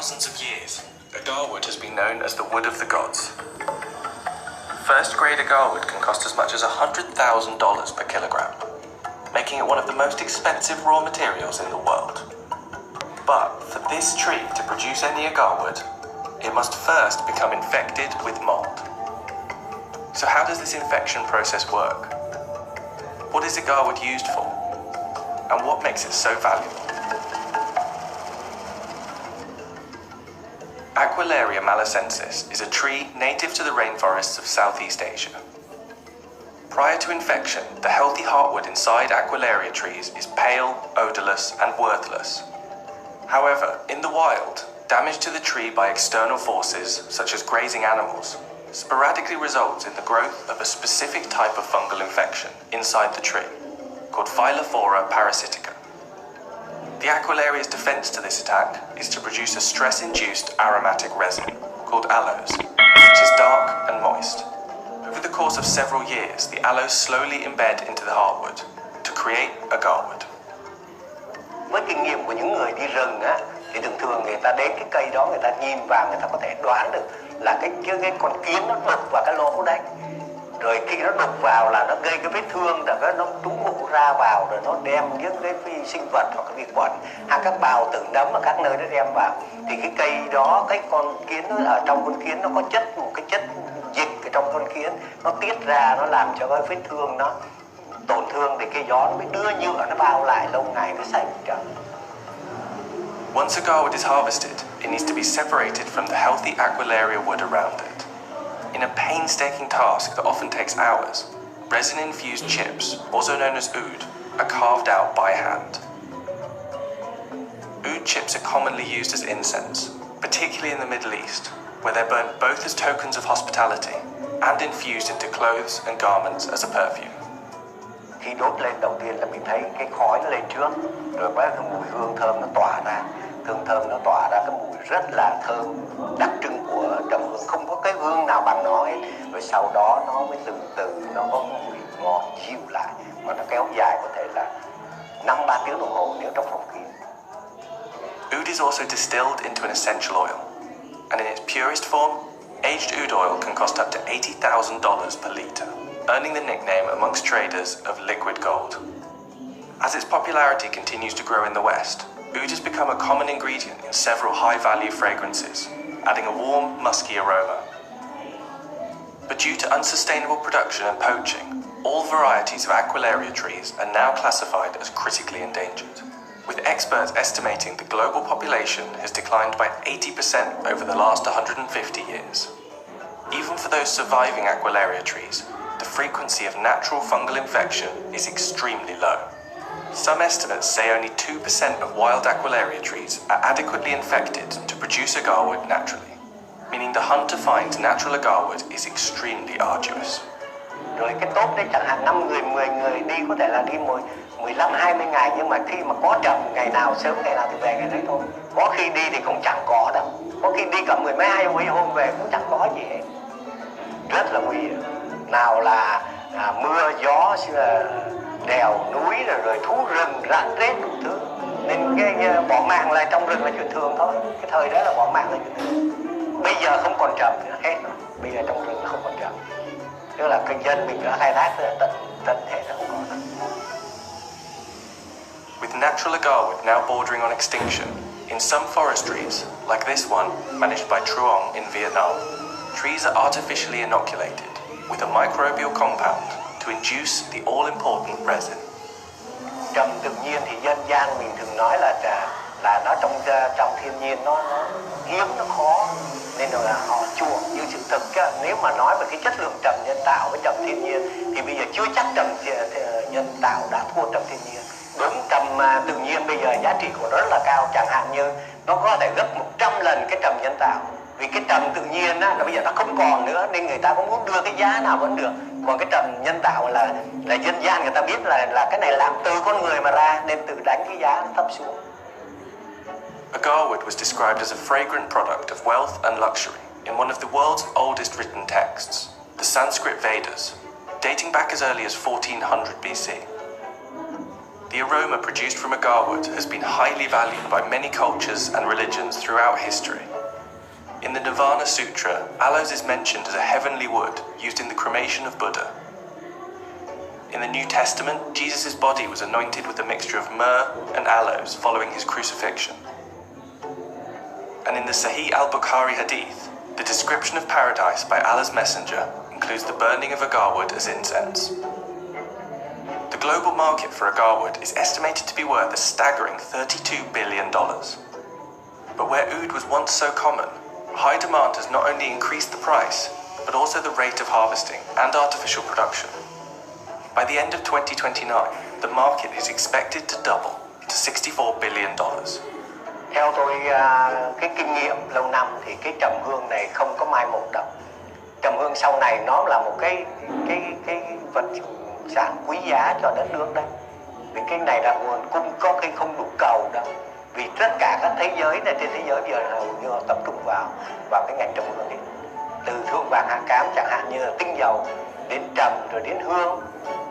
thousands of years, agarwood has been known as the wood of the gods. First-grade agarwood can cost as much as $100,000 per kilogram, making it one of the most expensive raw materials in the world. But for this tree to produce any agarwood, it must first become infected with mold. So how does this infection process work? What is agarwood used for? And what makes it so valuable? Aquilaria malaccensis is a tree native to the rainforests of Southeast Asia. Prior to infection, the healthy heartwood inside Aquilaria trees is pale, odorless, and worthless. However, in the wild, damage to the tree by external forces, such as grazing animals, sporadically results in the growth of a specific type of fungal infection inside the tree, called Phyllophora parasitica. The Aquilaria's defense to this attack is to produce a stress-induced aromatic resin, called aloes, which is dark and moist. Over the course of several years, the aloes slowly embed into the heartwood to create agarwood. Với kinh nghiệm của những người đi rừng á, thì thường người ta đến cái cây đó, người ta nhìn vào, người ta có thể đoán được là cái con kiến nó đục vào cái lỗ đấy. Rồi khi nó đục vào là nó gây cái vết thương, rồi nó trúng ngụ ra vào, rồi nó đem những cái vi sinh vật hoặc cái vi khuẩn hay các bào tử nấm ở các nơi nó đem vào. Thì cái cây đó, cái con kiến nó ở trong con kiến nó có một cái chất dịch ở trong con kiến, nó tiết ra, nó làm cho cái vết thương nó tổn thương, thì cái gió nó mới đưa nhựa nó bao lại, lâu ngày nó sạch trở. Once agarwood is harvested, it needs to be separated from the healthy Aquilaria wood around it. In a painstaking task that often takes hours, resin-infused chips, also known as oud, are carved out by hand. Oud chips are commonly used as incense, particularly in the Middle East, where they're burnt both as tokens of hospitality and infused into clothes and garments as a perfume. Khi đốt lên đầu tiên là mình thấy cái khói nó lên trước, rồi cái mùi hương thơm nó tỏa ra, cái mùi rất là thơm, đặc trưng của trầm hương, không có cái hương nào bằng nó hết. Rồi sau đó nó mới từ từ nó có mùi ngọt dịu lại, mà nó kéo dài có thể là 5-3 tiếng đồng hồ nếu trong phòng kín. Oud is also distilled into an essential oil, and in its purest form, aged oud oil can cost up to $80,000 per litre, earning the nickname amongst traders of liquid gold. As its popularity continues to grow in the West, oud has become a common ingredient in several high-value fragrances, adding a warm, musky aroma. But due to unsustainable production and poaching, all varieties of Aquilaria trees are now classified as critically endangered, with experts estimating the global population has declined by 80% over the last 150 years. Even for those surviving Aquilaria trees, the frequency of natural fungal infection is extremely low. Some estimates say only 2% of wild Aquilaria trees are adequately infected to produce agarwood naturally, meaning the hunt to find natural agarwood is extremely arduous. Rồi cái tốt đấy chẳng hạn 5 người, 10 người đi có thể là đi 15-20 ngày, nhưng mà khi mà có trầm, ngày nào sớm ngày nào thì về ngày đấy thôi. Có khi đi thì cũng chẳng có đâu, có khi đi cả 10 mấy 20 hôm về cũng chẳng có gì hết. Rất là nguy hiểm. Nào là mưa gió, đèo núi, rồi thú rừng rắn rết đủ thứ, nên cái bỏ mạng lại trong rừng là chuyện thường thôi. Cái thời đó là bỏ mạng là chuyện thường. Bây giờ không còn trầm nữa hết rồi. Bây giờ trong rừng không còn trầm, tức là cái dân mình đã khai thác tận hết rồi, không còn. With natural agarwood now bordering on extinction, in some forestries, like this one managed by Truong in Vietnam, trees are artificially inoculated with a microbial compound to induce the all-important resin. Trầm tự nhiên thì dân gian mình thường nói là nó trong thiên nhiên nó hiếm, nó khó, nên là họ chuộng. Nhưng sự thực nếu mà nói về cái chất lượng trầm nhân tạo với trầm thiên nhiên thì bây giờ chưa chắc trầm nhân tạo đã thua trầm thiên nhiên. Đúng, trầm tự nhiên bây giờ giá trị của nó rất là cao, chẳng hạn như nó có thể gấp 100 lần cái trầm nhân tạo. Vì cái trầm tự nhiên á, bây giờ nó không còn nữa, nên người ta có muốn đưa cái giá nào vẫn được. Còn cái trầm nhân tạo là dân gian người ta biết là cái này làm từ con người mà ra, nên tự đánh cái giá nó thấp xuống. Agarwood was described as a fragrant product of wealth and luxury in one of the world's oldest written texts, the Sanskrit Vedas, dating back as early as 1400 BC. The the aroma produced from agarwood has been highly valued by many cultures and religions throughout history. In the Nirvana Sutra, aloes is mentioned as a heavenly wood used in the cremation of Buddha. In the New Testament, Jesus' body was anointed with a mixture of myrrh and aloes following his crucifixion. And in the Sahih al-Bukhari hadith, the description of paradise by Allah's messenger includes the burning of agarwood as incense. The global market for agarwood is estimated to be worth a staggering $32 billion. But where oud was once so common, high demand has not only increased the price, but also the rate of harvesting and artificial production. By the end of 2029, the market is expected to double to $64 billion. Theo tôi cái kinh nghiệm lâu năm thì cái trầm hương này không có mai một đâu. Trầm hương sau này nó là một cái vật sản quý giá cho đất nước đấy. Vì cái này là nguồn cung có khi không đủ cầu đâu. Vì tất cả các thế giới này trên thế giới bây giờ hầu như họ tập trung vào cái ngành trầm hương này. Từ thượng vàng hạ cám chẳng hạn như là tinh dầu đến trầm rồi đến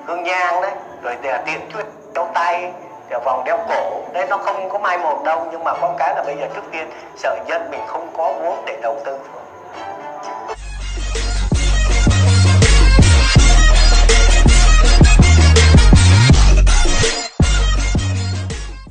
hương nhang đấy, rồi tiền chuối đeo tay, rồi vòng đeo cổ đấy, nó không có mai một đâu, nhưng mà có cái là bây giờ trước tiên sợ dân mình không có vốn để đầu tư.